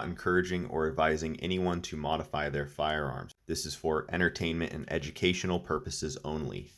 not encouraging or advising anyone to modify their firearms. This is for entertainment and educational purposes only.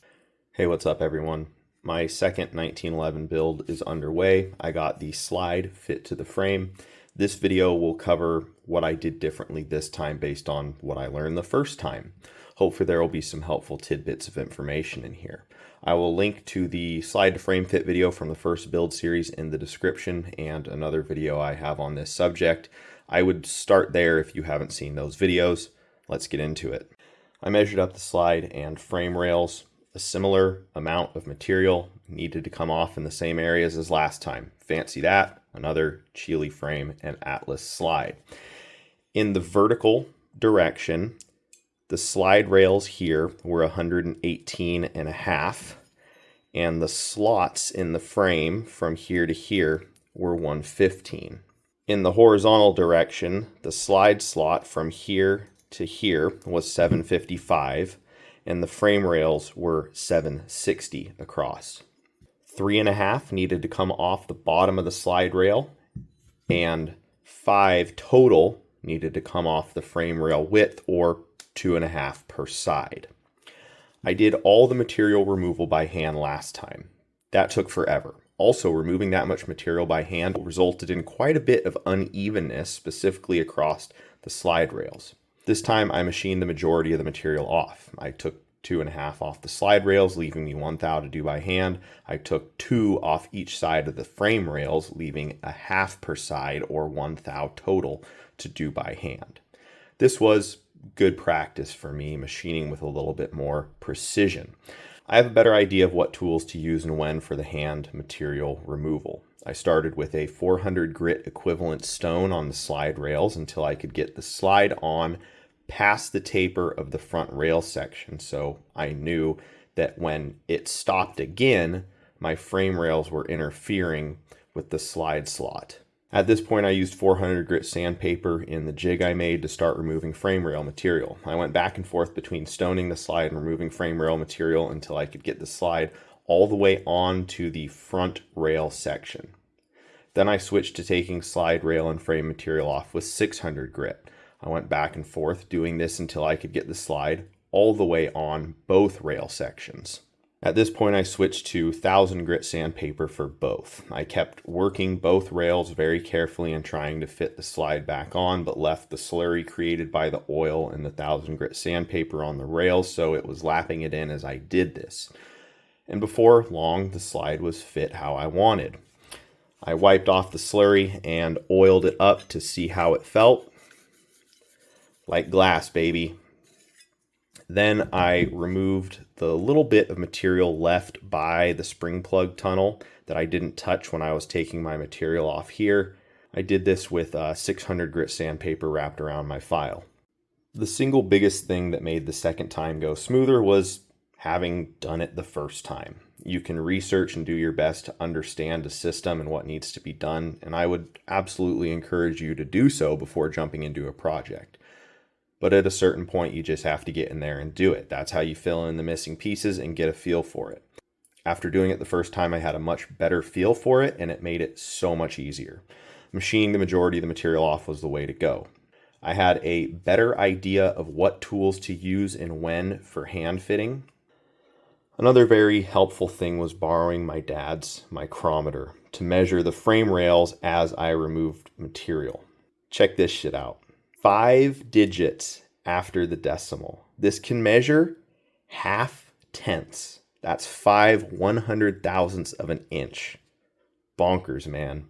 Hey, what's up everyone? My second 1911 build is underway. I got the slide fit to the frame. This video will cover what I did differently this time based on what I learned the first time. Hopefully there will be some helpful tidbits of information in here. I will link to the slide to frame fit video from the first build series in the description and another video I have on this subject. I would start there if you haven't seen those videos. Let's get into it. I measured up the slide and frame rails. A similar amount of material needed to come off in the same areas as last time. Fancy that, another Chile frame and Atlas slide. In the vertical direction, the slide rails here were 118.5, and the slots in the frame from here to here were 115. In the horizontal direction, the slide slot from here to here was 755, and the frame rails were 760 across. 3.5 needed to come off the bottom of the slide rail, and 5 total needed to come off the frame rail width, or 2.5 per side. I did all the material removal by hand last time. That took forever. Also, removing that much material by hand resulted in quite a bit of unevenness, specifically across the slide rails. This time I machined the majority of the material off. I took 2.5 off the slide rails, leaving me 1 thou to do by hand. I took 2 off each side of the frame rails, leaving 1/2 per side, or 1 thou total, to do by hand. This was good practice for me, machining with a little bit more precision. I have a better idea of what tools to use and when for the hand material removal. I started with a 400 grit equivalent stone on the slide rails until I could get the slide on past the taper of the front rail section, so I knew that when it stopped again, my frame rails were interfering with the slide slot. At this point, I used 400 grit sandpaper in the jig I made to start removing frame rail material. I went back and forth between stoning the slide and removing frame rail material until I could get the slide all the way on to the front rail section. Then I switched to taking slide rail and frame material off with 600 grit. I went back and forth doing this until I could get the slide all the way on both rail sections. At this point, I switched to 1000 grit sandpaper for both. I kept working both rails very carefully and trying to fit the slide back on, but left the slurry created by the oil and the 1000 grit sandpaper on the rails, so it was lapping it in as I did this. And before long, the slide was fit how I wanted. I wiped off the slurry and oiled it up to see how it felt. Like glass, baby. Then I removed the little bit of material left by the spring plug tunnel that I didn't touch when I was taking my material off here. I did this with 600 grit sandpaper wrapped around my file. The single biggest thing that made the second time go smoother was having done it the first time. You can research and do your best to understand the system and what needs to be done, and I would absolutely encourage you to do so before jumping into a project. But at a certain point, you just have to get in there and do it. That's how you fill in the missing pieces and get a feel for it. After doing it the first time, I had a much better feel for it, and it made it so much easier. Machining the majority of the material off was the way to go. I had a better idea of what tools to use and when for hand fitting. Another very helpful thing was borrowing my dad's micrometer to measure the frame rails as I removed material. Check this shit out. 5 digits after the decimal. This can measure 1/2 tenths. That's 5 100,000ths of an inch. Bonkers, man.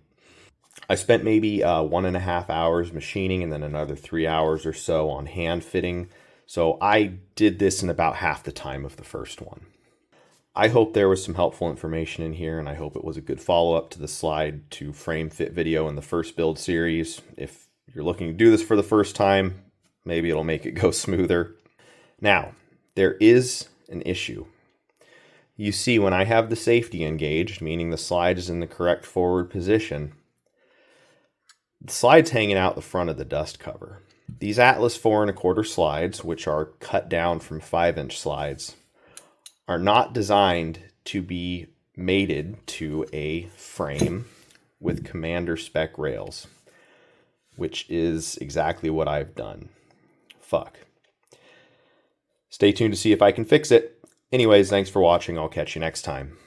I spent maybe 1.5 hours machining and then another 3 hours or so on hand fitting. So I did this in about half the time of the first one. I hope there was some helpful information in here, and I hope it was a good follow-up to the slide to frame fit video in the first build series. If you're looking to do this for the first time, maybe it'll make it go smoother. Now, there is an issue. You see, when I have the safety engaged, meaning the slide is in the correct forward position, the slide's hanging out the front of the dust cover. These Atlas 4 1/4 slides, which are cut down from 5-inch slides, are not designed to be mated to a frame with Commander spec rails. which is exactly what I've done. Fuck. Stay tuned to see if I can fix it. Anyways, thanks for watching. I'll catch you next time.